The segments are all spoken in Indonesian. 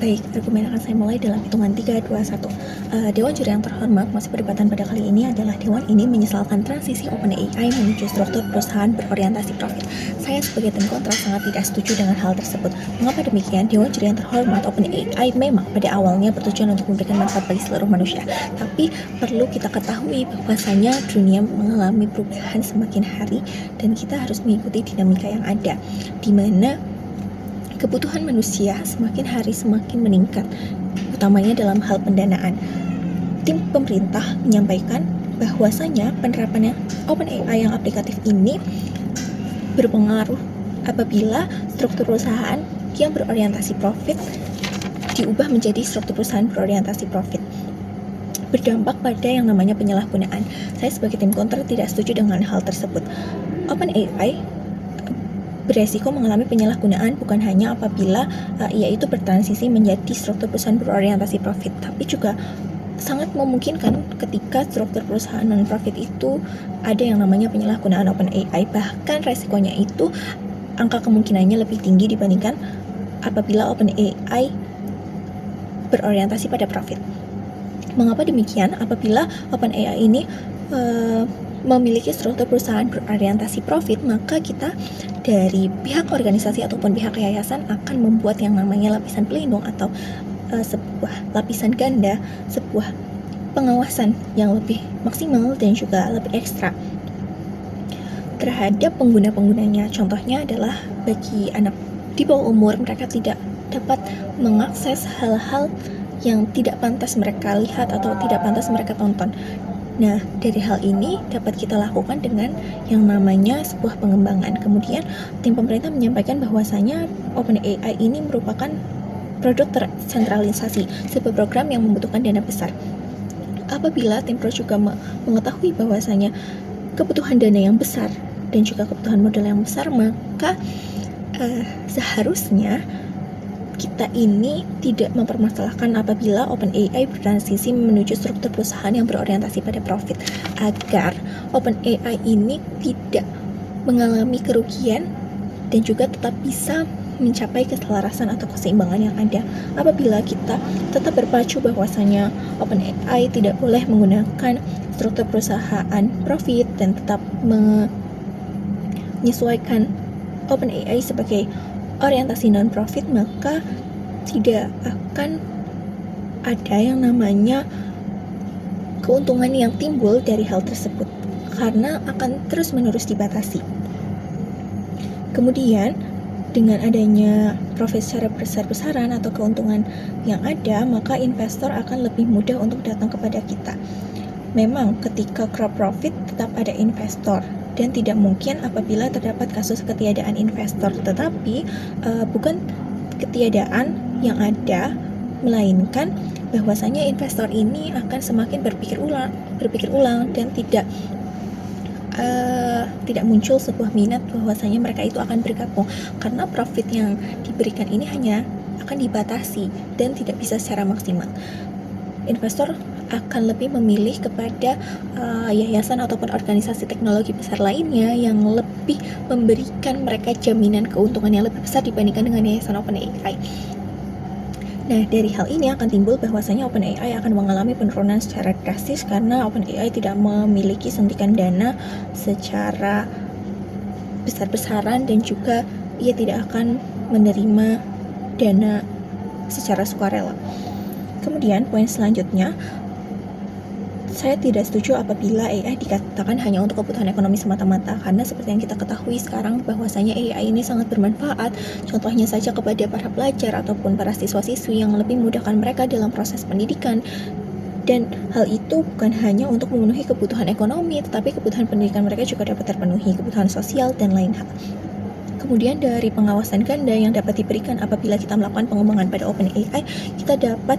Baik, argumen akan saya mulai dalam hitungan 3, 2, 1. Dewan juri yang terhormat, masih perdebatan pada kali ini adalah Dewan ini menyesalkan transisi OpenAI menuju struktur perusahaan berorientasi profit. Saya sebagai tim kontra sangat tidak setuju dengan hal tersebut. Mengapa demikian? Dewan juri yang terhormat OpenAI memang pada awalnya bertujuan untuk memberikan manfaat bagi seluruh manusia. Tapi perlu kita ketahui bahwasanya dunia mengalami perubahan semakin hari dan kita harus mengikuti dinamika yang ada, di mana kebutuhan manusia semakin hari semakin meningkat, utamanya dalam hal pendanaan. Tim pemerintah menyampaikan bahwasanya penerapan OpenAI yang aplikatif ini berpengaruh apabila struktur perusahaan yang berorientasi profit diubah menjadi struktur perusahaan berorientasi profit, berdampak pada yang namanya penyalahgunaan. Saya sebagai tim kontra tidak setuju dengan hal tersebut. OpenAI beresiko mengalami penyalahgunaan bukan hanya apabila ia itu bertransisi menjadi struktur perusahaan berorientasi profit, tapi juga sangat memungkinkan ketika struktur perusahaan non-profit itu ada yang namanya penyalahgunaan OpenAI. Bahkan resikonya itu angka kemungkinannya lebih tinggi dibandingkan apabila OpenAI berorientasi pada profit. Mengapa demikian? Apabila OpenAI ini memiliki struktur perusahaan berorientasi profit, maka kita dari pihak organisasi ataupun pihak yayasan akan membuat yang namanya lapisan pelindung atau sebuah lapisan ganda, sebuah pengawasan yang lebih maksimal dan juga lebih ekstra terhadap pengguna-penggunanya. Contohnya adalah bagi anak di bawah umur, mereka tidak dapat mengakses hal-hal yang tidak pantas mereka lihat atau tidak pantas mereka tonton. Nah, dari hal ini dapat kita lakukan dengan yang namanya sebuah pengembangan. Kemudian, tim pemerintah menyampaikan bahwasanya OpenAI ini merupakan produk tersentralisasi, sebuah program yang membutuhkan dana besar. Apabila tim pro juga mengetahui bahwasanya kebutuhan dana yang besar dan juga kebutuhan modal yang besar, maka seharusnya kita ini tidak mempermasalahkan apabila OpenAI bertransisi menuju struktur perusahaan yang berorientasi pada profit, agar OpenAI ini tidak mengalami kerugian dan juga tetap bisa mencapai keselarasan atau keseimbangan yang ada. Apabila kita tetap berpacu bahwasanya OpenAI tidak boleh menggunakan struktur perusahaan profit dan tetap menyesuaikan OpenAI sebagai orientasi non-profit, maka tidak akan ada yang namanya keuntungan yang timbul dari hal tersebut, karena akan terus-menerus dibatasi. Kemudian, dengan adanya profit secara besar-besaran atau keuntungan yang ada, maka investor akan lebih mudah untuk datang kepada kita. Memang ketika crop profit tetap ada investor, dan tidak mungkin apabila terdapat kasus ketiadaan investor, tetapi bukan ketiadaan yang ada, melainkan bahwasanya investor ini akan semakin berpikir ulang dan tidak muncul sebuah minat bahwasanya mereka itu akan bergabung, karena profit yang diberikan ini hanya akan dibatasi dan tidak bisa secara maksimal. Investor akan lebih memilih kepada yayasan ataupun organisasi teknologi besar lainnya yang lebih memberikan mereka jaminan keuntungan yang lebih besar dibandingkan dengan yayasan OpenAI. Nah, dari hal ini akan timbul bahwasanya OpenAI akan mengalami penurunan secara drastis karena OpenAI tidak memiliki suntikan dana secara besar-besaran dan juga ia tidak akan menerima dana secara sukarela. Kemudian poin selanjutnya, saya tidak setuju apabila AI dikatakan hanya untuk kebutuhan ekonomi semata-mata, karena seperti yang kita ketahui sekarang bahwasanya AI ini sangat bermanfaat, contohnya saja kepada para pelajar ataupun para siswa-siswi yang lebih memudahkan mereka dalam proses pendidikan. Dan hal itu bukan hanya untuk memenuhi kebutuhan ekonomi, tetapi kebutuhan pendidikan mereka juga dapat terpenuhi, kebutuhan sosial dan lain hal. Kemudian dari pengawasan ganda yang dapat diberikan apabila kita melakukan pengembangan pada OpenAI, kita dapat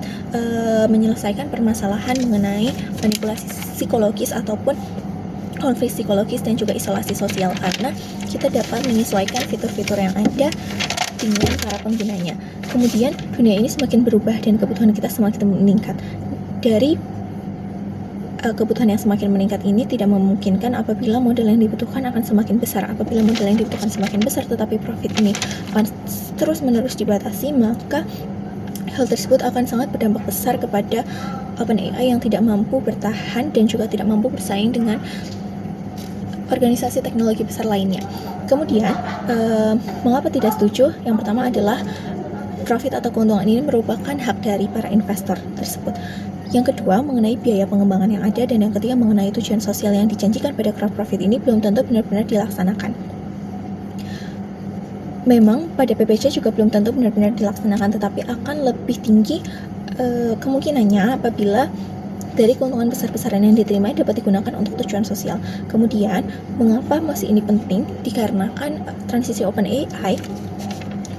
menyelesaikan permasalahan mengenai manipulasi psikologis ataupun konflik psikologis dan juga isolasi sosial, karena kita dapat menyesuaikan fitur-fitur yang ada dengan para penggunanya. Kemudian dunia ini semakin berubah dan kebutuhan kita semakin meningkat. Dari kebutuhan yang semakin meningkat ini tidak memungkinkan apabila modal yang dibutuhkan akan semakin besar. Apabila modal yang dibutuhkan semakin besar tetapi profit ini akan terus-menerus dibatasi, maka Hal tersebut akan sangat berdampak besar kepada OpenAI yang tidak mampu bertahan dan juga tidak mampu bersaing dengan organisasi teknologi besar lainnya. Kemudian, mengapa tidak setuju? Yang pertama adalah profit atau keuntungan ini merupakan hak dari para investor tersebut. Yang kedua, mengenai biaya pengembangan yang ada, dan yang ketiga mengenai tujuan sosial yang dijanjikan pada crowd profit ini belum tentu benar-benar dilaksanakan. Memang pada PPC juga belum tentu benar-benar dilaksanakan, tetapi akan lebih tinggi kemungkinannya apabila dari keuntungan besar-besaran yang diterima dapat digunakan untuk tujuan sosial. Kemudian, mengapa masih ini penting? Dikarenakan transisi OpenAI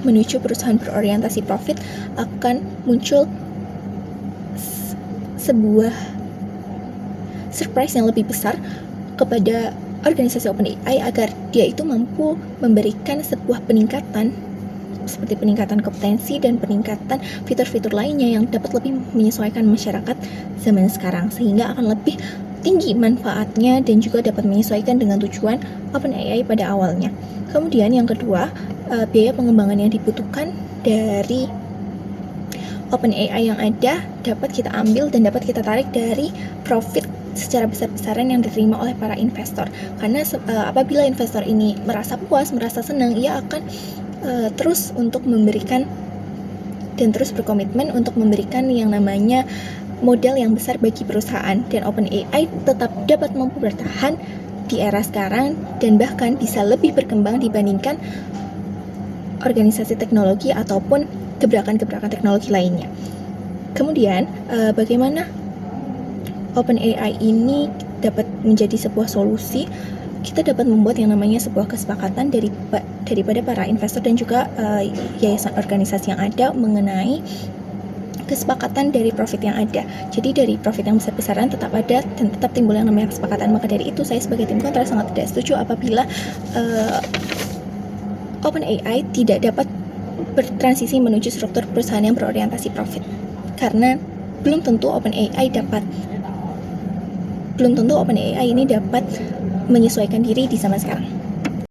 menuju perusahaan berorientasi profit akan muncul sebuah surprise yang lebih besar kepada organisasi OpenAI agar dia itu mampu memberikan sebuah peningkatan seperti peningkatan kompetensi dan peningkatan fitur-fitur lainnya yang dapat lebih menyesuaikan masyarakat zaman sekarang, sehingga akan lebih tinggi manfaatnya dan juga dapat menyesuaikan dengan tujuan OpenAI pada awalnya. Kemudian yang kedua, biaya pengembangan yang dibutuhkan dari OpenAI yang ada dapat kita ambil dan dapat kita tarik dari profit secara besar-besaran yang diterima oleh para investor. Karena apabila investor ini merasa puas, merasa senang, ia akan terus untuk memberikan dan terus berkomitmen untuk memberikan yang namanya modal yang besar bagi perusahaan, dan OpenAI tetap dapat mampu bertahan di era sekarang dan bahkan bisa lebih berkembang dibandingkan organisasi teknologi ataupun gebrakan-gebrakan teknologi lainnya. Kemudian, bagaimana OpenAI ini dapat menjadi sebuah solusi? Kita dapat membuat yang namanya sebuah kesepakatan daripada para investor dan juga yayasan organisasi yang ada mengenai kesepakatan dari profit yang ada. Jadi dari profit yang besar-besaran tetap ada dan tetap timbul yang namanya kesepakatan. Maka dari itu saya sebagai tim kontra sangat tidak setuju apabila OpenAI tidak dapat bertransisi menuju struktur perusahaan yang berorientasi profit, karena belum tentu OpenAI ini dapat menyesuaikan diri di zaman sekarang.